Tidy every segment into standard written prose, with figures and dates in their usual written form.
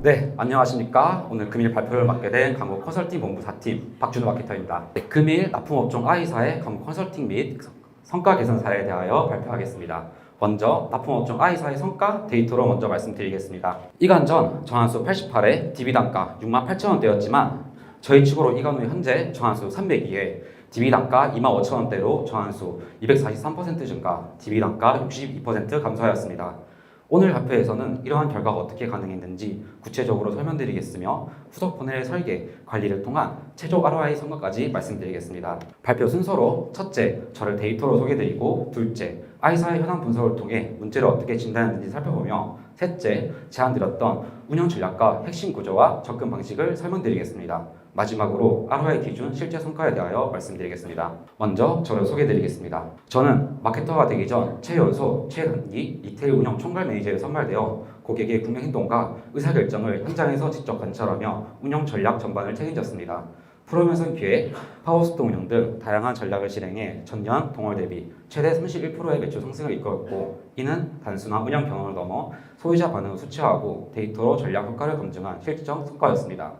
네, 안녕하십니까. 오늘 금일 발표를 맡게 된 강국 컨설팅 본부 4팀 박준호 마케터입니다. 네, 금일 납품업종 I사의 강국 컨설팅 및 성과 개선 사례에 대하여 발표하겠습니다. 먼저 납품업종 I사의 성과 데이터로 먼저 말씀드리겠습니다. 이간 전 정한수 88에 DB단가 68,000원대였지만 저희 측으로 이간 후 현재 정한수 302에 DB단가 25,000원대로 정한수 243% 증가, DB단가 62% 감소하였습니다. 오늘 발표에서는 이러한 결과가 어떻게 가능했는지 구체적으로 설명드리겠으며 후속 퍼널 설계, 관리를 통한 최종 ROI 성과까지 말씀드리겠습니다. 발표 순서로 첫째, 저를 데이터로 소개드리고 둘째, I사의 현황 분석을 통해 문제를 어떻게 진단했는지 살펴보며 셋째, 제안드렸던 운영 전략과 핵심 구조와 접근 방식을 설명드리겠습니다. 마지막으로 ROI 기준 실제 성과에 대하여 말씀드리겠습니다. 먼저 저를 소개드리겠습니다. 저는 마케터가 되기 전 최연소, 최단기 리테일 운영 총괄 매니저에 선발되어 고객의 구매 행동과 의사결정을 현장에서 직접 관찰하며 운영 전략 전반을 책임졌습니다. 프로모션 기획, 파워스톤 운영 등 다양한 전략을 실행해 전년 동월 대비 최대 31%의 매출 상승을 이끌었고, 이는 단순한 운영 경험을 넘어 소비자 반응을 수치화하고 데이터로 전략 효과를 검증한 실질적 성과였습니다.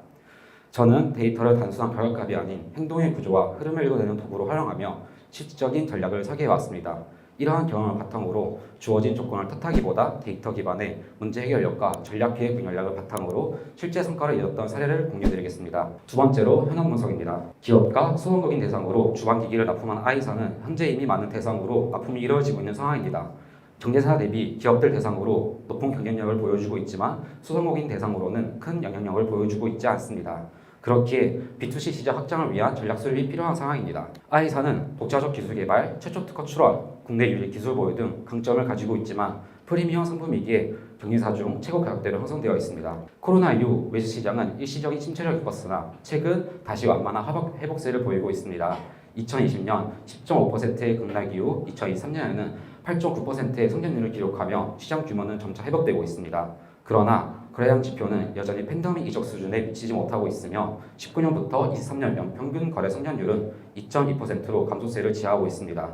저는 데이터를 단순한 결과값이 아닌 행동의 구조와 흐름을 읽어내는 도구로 활용하며 실질적인 전략을 설계해왔습니다. 이러한 경험을 바탕으로 주어진 조건을 탓하기보다 데이터 기반의 문제 해결력과 전략 기획 분열력을 바탕으로 실제 성과를 이뤘던 사례를 공유드리겠습니다. 두 번째로 현황 분석입니다. 기업과 소상공인 대상으로 주방기기를 납품한 I사는 현재 이미 많은 대상으로 납품이 이루어지고 있는 상황입니다. 경제사 대비 기업들 대상으로 높은 경쟁력을 보여주고 있지만 소상공인 대상으로는 큰 영향력을 보여주고 있지 않습니다. 그렇기에 B2C 시장 확장을 위한 전략 수립이 필요한 상황입니다. I사는 독자적 기술 개발, 최초 특허 출원, 국내 유일 기술 보유 등 강점을 가지고 있지만 프리미엄 상품이기에 경쟁사 중 최고 가격대로 형성되어 있습니다. 코로나 이후 외주 시장은 일시적인 침체를 겪었으나 최근 다시 완만한 회복세를 보이고 있습니다. 2020년 10.5%의 급락 이후 2023년에는 8.9%의 성장률을 기록하며 시장 규모는 점차 회복되고 있습니다. 그러나 거래량 지표는 여전히 팬데믹 이적 수준에 미치지 못하고 있으며 19년부터 23년 평균 거래 성장률은 2.2%로 감소세를 지향하고 있습니다.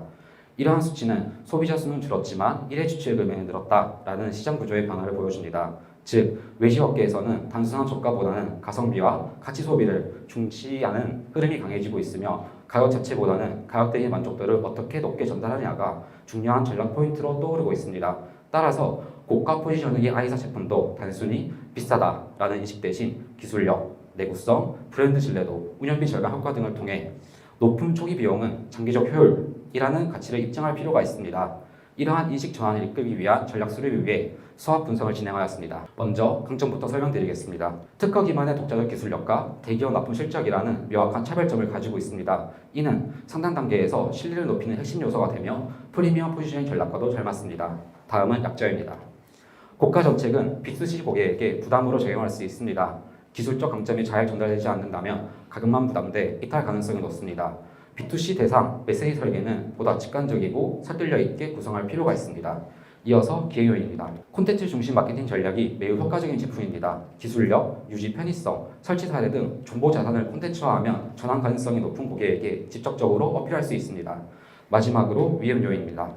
이러한 수치는 소비자 수는 줄었지만 일회 지출 금액은 늘었다라는 시장 구조의 변화를 보여줍니다. 즉, 외식업계에서는 단순한 저가보다는 가성비와 가치 소비를 중시하는 흐름이 강해지고 있으며 가격 자체보다는 가격 대비 만족도를 어떻게 높게 전달하느냐가 중요한 전략 포인트로 떠오르고 있습니다. 따라서 고가 포지셔닝의 I사 제품도 단순히 비싸다라는 인식 대신 기술력, 내구성, 브랜드 신뢰도, 운영비 절감 효과 등을 통해 높은 초기 비용은 장기적 효율이라는 가치를 입증할 필요가 있습니다. 이러한 인식 전환을 이끌기 위한 전략 수립을 위해 수합 분석을 진행하였습니다. 먼저 강점부터 설명드리겠습니다. 특허 기반의 독자적 기술력과 대기업 납품 실적이라는 명확한 차별점을 가지고 있습니다. 이는 상단 단계에서 신뢰를 높이는 핵심 요소가 되며 프리미엄 포지셔닝 전략과도 잘 맞습니다. 다음은 약점입니다. 고가 정책은 B2C 고객에게 부담으로 적용할 수 있습니다. 기술적 강점이 잘 전달되지 않는다면 가격만 부담돼 이탈 가능성이 높습니다. B2C 대상 메시지 설계는 보다 직관적이고 설득력 있게 구성할 필요가 있습니다. 이어서 기획 요인입니다. 콘텐츠 중심 마케팅 전략이 매우 효과적인 제품입니다. 기술력, 유지 편의성, 설치 사례 등 정보 자산을 콘텐츠화하면 전환 가능성이 높은 고객에게 직접적으로 어필할 수 있습니다. 마지막으로 위험 요인입니다.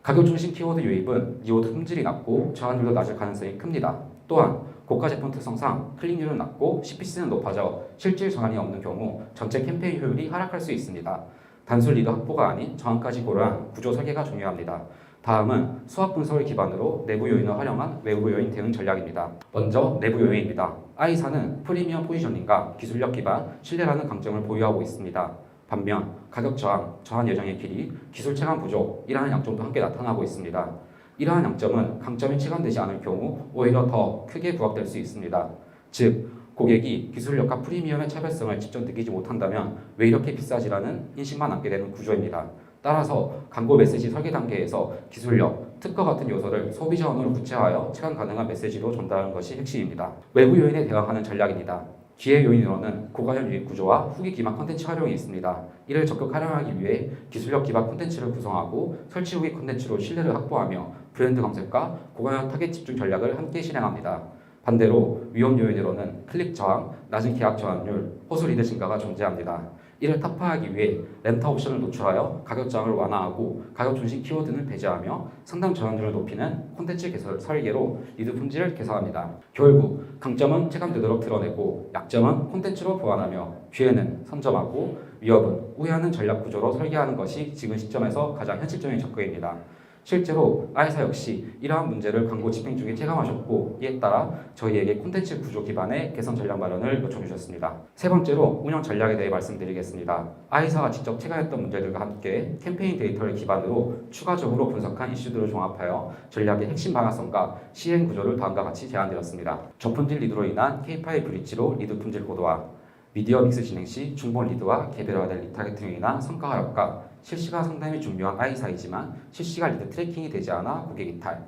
가격 중심 키워드 유입은 니오드 품질이 낮고 저항률도 낮을 가능성이 큽니다. 또한 고가 제품 특성상 클릭률은 낮고 CPC는 높아져 실질 전환이 없는 경우 전체 캠페인 효율이 하락할 수 있습니다. 단순 리더 확보가 아닌 저항까지 고려한 구조 설계가 중요합니다. 다음은 수합 분석을 기반으로 내부 요인을 활용한 외부 요인 대응 전략입니다. 먼저 내부 요인입니다. I사는 프리미엄 포지셔닝과 기술력 기반 신뢰라는 강점을 보유하고 있습니다. 반면 가격 저항, 저항 예정의 길이, 기술 체감 부족이라는 약점도 함께 나타나고 있습니다. 이러한 양점은 강점이 체감되지 않을 경우 오히려 더 크게 부각될 수 있습니다. 즉, 고객이 기술력과 프리미엄의 차별성을 직접 느끼지 못한다면 왜 이렇게 비싸지라는 인식만 남게 되는 구조입니다. 따라서 광고 메시지 설계 단계에서 기술력, 특허 같은 요소를 소비자 언어로 구체화하여 체감 가능한 메시지로 전달하는 것이 핵심입니다. 외부 요인에 대응하는 전략입니다. 기획 요인으로는 고가형 유입 구조와 후기 기반 콘텐츠 활용이 있습니다. 이를 적극 활용하기 위해 기술력 기반 콘텐츠를 구성하고 설치 후기 콘텐츠로 신뢰를 확보하며 브랜드 검색과 고가형 타겟 집중 전략을 함께 실행합니다. 반대로 위험 요인으로는 클릭 저항, 낮은 계약 저항률, 호수 리드 증가가 존재합니다. 이를 타파하기 위해 렌터 옵션을 노출하여 가격 저항을 완화하고 가격 중심 키워드는 배제하며 상담 전환율을 높이는 콘텐츠 설계로 리드 품질을 개선합니다. 결국 강점은 체감되도록 드러내고 약점은 콘텐츠로 보완하며 기회는 선점하고 위협은 우회하는 전략 구조로 설계하는 것이 지금 시점에서 가장 현실적인 접근입니다. 실제로 아이사 역시 이러한 문제를 광고 집행 중에 체감하셨고 이에 따라 저희에게 콘텐츠 구조 기반의 개선 전략 마련을 요청주셨습니다. 세 번째로 운영 전략에 대해 말씀드리겠습니다. 아이사가 직접 체감했던 문제들과 함께 캠페인 데이터를 기반으로 추가적으로 분석한 이슈들을 종합하여 전략의 핵심 방향성과 시행 구조를 다음과 같이 제안드렸습니다. 저품질 리드로 인한 K5 브릿지로 리드 품질 고도화, 미디어 믹스 진행 시 중복 리드와 개별화된 리타겟팅으로 인한 성과 하락과 실시간 상담이 중요한 아이사이지만 실시간 리드 트래킹이 되지 않아 고객 이탈,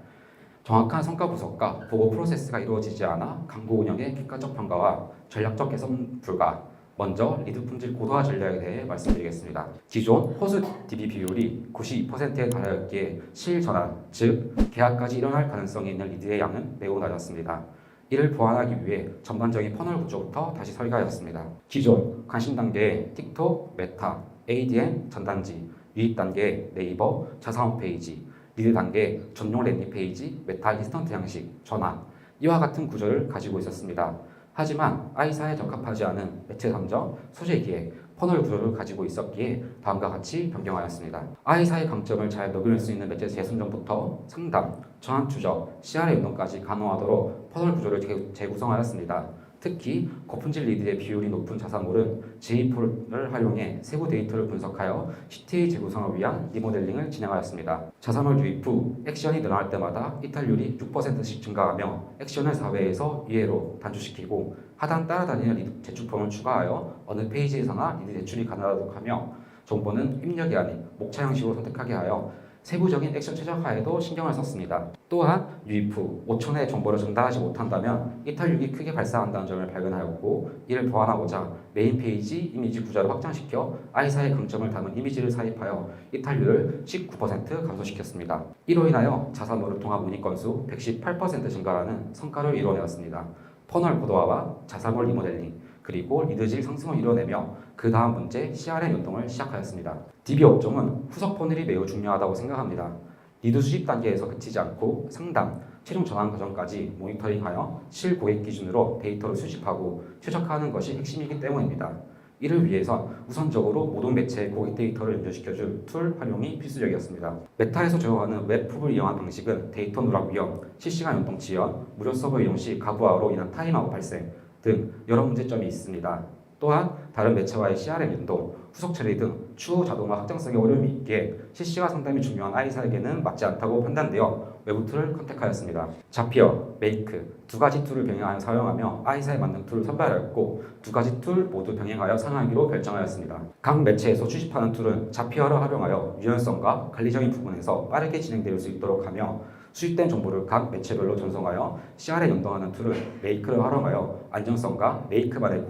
정확한 성과 분석과 보고 프로세스가 이루어지지 않아 광고 운영의 객관적 평가와 전략적 개선 불가. 먼저 리드 품질 고도화 전략에 대해 말씀드리겠습니다. 기존 호수 DB 비율이 92%에 달하였기에 실전환, 즉 계약까지 일어날 가능성이 있는 리드의 양은 매우 낮았습니다. 이를 보완하기 위해 전반적인 퍼널 구조부터 다시 설계하였습니다. 기존 관심 단계에 틱톡, 메타, ADN 전단지, 유입 단계 네이버, 자사 홈페이지, 리드 단계 전용 랜딩 페이지, 메타 인스턴트 형식, 전환 이와 같은 구조를 가지고 있었습니다. 하지만 아이사에 적합하지 않은 매체 선정, 소재 기획, 퍼널 구조를 가지고 있었기에 다음과 같이 변경하였습니다. 아이사의 강점을 잘 녹여낼 수 있는 매체 재선정부터 상담, 전환 추적, CRM 운동까지 가능하도록 퍼널 구조를 재구성하였습니다. 특히 고품질 리드의 비율이 높은 자사몰은 제이폴을 활용해 세부 데이터를 분석하여 CTA 재구성을 위한 리모델링을 진행하였습니다. 자사몰 유입 후 액션이 늘어날 때마다 이탈률이 6%씩 증가하며 액션을 4회에서 2회로 단축시키고 하단 따라다니는 리드 제출폼을 추가하여 어느 페이지에서나 리드 제출이 가능하도록 하며 정보는 입력이 아닌 목차 형식으로 선택하게 하여 세부적인 액션 최적화에도 신경을 썼습니다. 또한 유입 후 5초 내 정보를 전달하지 못한다면 이탈률이 크게 발생한다는 점을 발견하였고 이를 보완하고자 메인 페이지 이미지 구조를 확장시켜 아이사의 강점을 담은 이미지를 삽입하여 이탈률을 19% 감소시켰습니다. 이로 인하여 자사몰 통합 문의 건수 118% 증가라는 성과를 이뤄내었습니다. 퍼널 고도화와 자사몰 리모델링 그리고 리드질 상승을 이뤄내며 그 다음 문제 CRM 연동을 시작하였습니다. DB 업종은 후속 퍼널이 매우 중요하다고 생각합니다. 리드 수집 단계에서 그치지 않고 상담, 최종 전환 과정까지 모니터링하여 실 고객 기준으로 데이터를 수집하고 최적화하는 것이 핵심이기 때문입니다. 이를 위해선 우선적으로 모든 매체의 고객 데이터를 연결시켜줄 툴 활용이 필수적이었습니다. 메타에서 제공하는 웹 훅을 이용한 방식은 데이터 누락 위험, 실시간 연동 지연, 무료 서버 이용 시 가부화로 인한 타임아웃 발생 등 여러 문제점이 있습니다. 또한 다른 매체와의 CRM 연동, 후속 처리 등 추후 자동화 확장성에 어려움이 있기에 실시간 상담이 중요한 아이사에게는 맞지 않다고 판단되어 외부 툴을 컨택하였습니다. 자피어, 메이크 두 가지 툴을 병행하여 사용하며 아이사에 맞는 툴을 선별하였고 두 가지 툴 모두 병행하여 사용하기로 결정하였습니다. 각 매체에서 수집하는 툴은 자피어를 활용하여 유연성과 관리적인 부분에서 빠르게 진행될 수 있도록 하며 수집된 정보를 각 매체별로 전송하여 CR에 연동하는 툴은 메이크를 활용하여 안정성과 메이크만의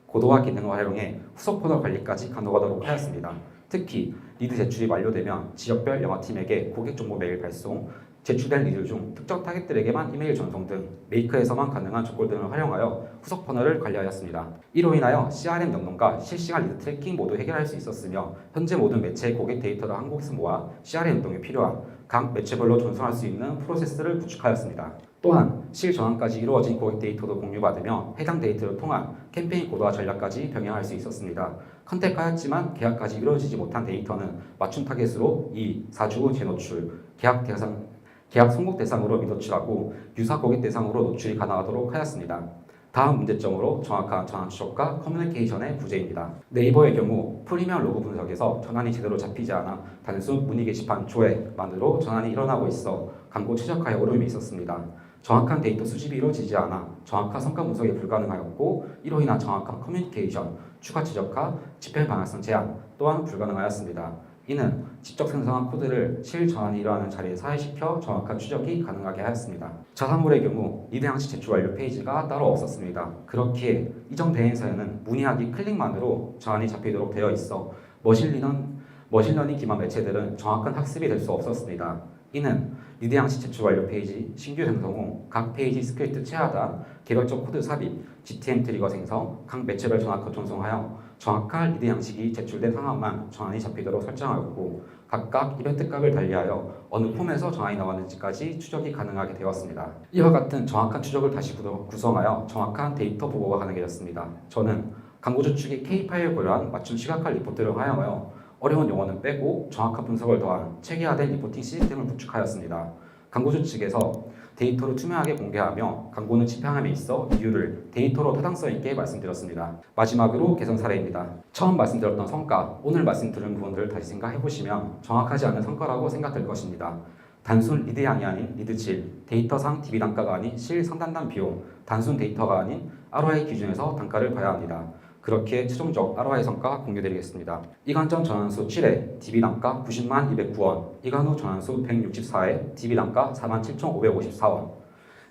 고도화 기능을 활용해 후속 퍼널 관리까지 가능하도록 하였습니다. 특히 리드 제출이 완료되면 지역별 영화팀에게 고객 정보 메일 발송, 제출된 리드 중 특정 타겟들에게만 이메일 전송 등 메이크에서만 가능한 조건 등을 활용하여 후속 퍼널을 관리하였습니다. 이로 인하여 CRM 연동과 실시간 리드 트래킹 모두 해결할 수 있었으며 현재 모든 매체의 고객 데이터를 한 곳에서 모아 CRM 연동에 필요한 각 매체별로 전송할 수 있는 프로세스를 구축하였습니다. 또한 실전환까지 이루어진 고객 데이터도 공유받으며 해당 데이터를 통한 캠페인 고도화 전략까지 병행할 수 있었습니다. 컨택하였지만 계약까지 이루어지지 못한 데이터는 맞춤 타겟으로 2, 4주 후 재노출, 계약 성공 대상으로 미노출하고 유사 고객 대상으로 노출이 가능하도록 하였습니다. 다음 문제점으로 정확한 전환 추적과 커뮤니케이션의 부재입니다. 네이버의 경우 프리미엄 로그 분석에서 전환이 제대로 잡히지 않아 단순 문의 게시판 조회만으로 전환이 일어나고 있어 광고 최적화에 어려움이 있었습니다. 정확한 데이터 수집이 이루어지지 않아 정확한 성과 분석이 불가능하였고 이로 인한 정확한 커뮤니케이션, 추가 지적화, 집행 방향성 제한 또한 불가능하였습니다. 이는 직접 생성한 코드를 실전환이 일어나는 자리에 사회시켜 정확한 추적이 가능하게 하였습니다. 자사몰의 경우 리드 양식 제출 완료 페이지가 따로 없었습니다. 그렇기에 이전 대행사에는 문의하기 클릭만으로 전환이 잡히도록 되어 있어 머신러닝 기반 매체들은 정확한 학습이 될 수 없었습니다. 이는 리드 양식 제출 완료 페이지, 신규 생성 후 각 페이지 스크립트 최하단, 개별적 코드 삽입, GTM 트리거 생성, 각 매체별 전환 컷 전송하여 정확한 리드 양식이 제출된 상황만 전환이 잡히도록 설정하였고 각각 이벤트 값을 달리하여 어느 폼에서 전환이 나왔는지까지 추적이 가능하게 되었습니다. 이와 같은 정확한 추적을 다시 구성하여 정확한 데이터 보고가 가능해졌습니다. 저는 광고주 측의 K 파일을 고려한 맞춤 시각화 리포트를 활용하여 어려운 용어는 빼고 정확한 분석을 더한 체계화된 리포팅 시스템을 구축하였습니다. 광고주 측에서 데이터를 투명하게 공개하며 광고는 집행함에 있어 이유를 데이터로 타당성 있게 말씀드렸습니다. 마지막으로 개선 사례입니다. 처음 말씀드렸던 성과, 오늘 말씀드린 부분들을 다시 생각해보시면 정확하지 않은 성과라고 생각될 것입니다. 단순 리드량이 아닌 리드질, 데이터상 DB 단가가 아닌 실 상단단 비용, 단순 데이터가 아닌 ROI 기준에서 단가를 봐야 합니다. 그렇게 최종적 ROI 성과 공유드리겠습니다. 이간전 전환수 7회 DB 단가 90만 209원, 이간후 전환수 164회 DB 단가 47,554원.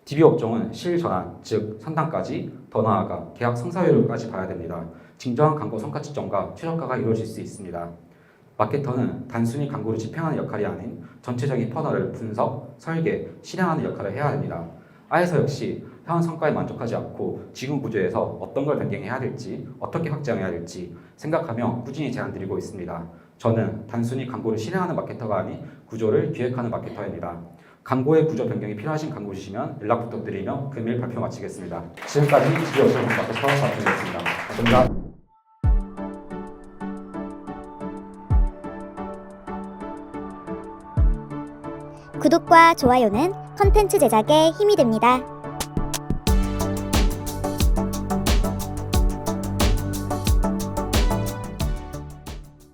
DB 업종은 실전환, 즉 상단까지, 더 나아가 계약 성사율까지 봐야 됩니다. 진정한 광고 성과 측정과 최저가가 이루어질 수 있습니다. 마케터는 단순히 광고를 집행하는 역할이 아닌 전체적인 퍼널을 분석, 설계, 실행하는 역할을 해야 됩니다. 아에서 역시 현 성과에 만족하지 않고 지금 구조에서 어떤 걸 변경해야 될지, 어떻게 확장해야 될지 생각하며 꾸준히 제안드리고 있습니다. 저는 단순히 광고를 실행하는 마케터가 아닌 구조를 기획하는 마케터입니다. 광고의 구조 변경이 필요하신 광고주시면 연락 부탁드리며 금일 발표 마치겠습니다. 지금까지 지비어션 마케터 박준이었습니다. 감사합니다. 구독과 좋아요는 컨텐츠 제작에 힘이 됩니다.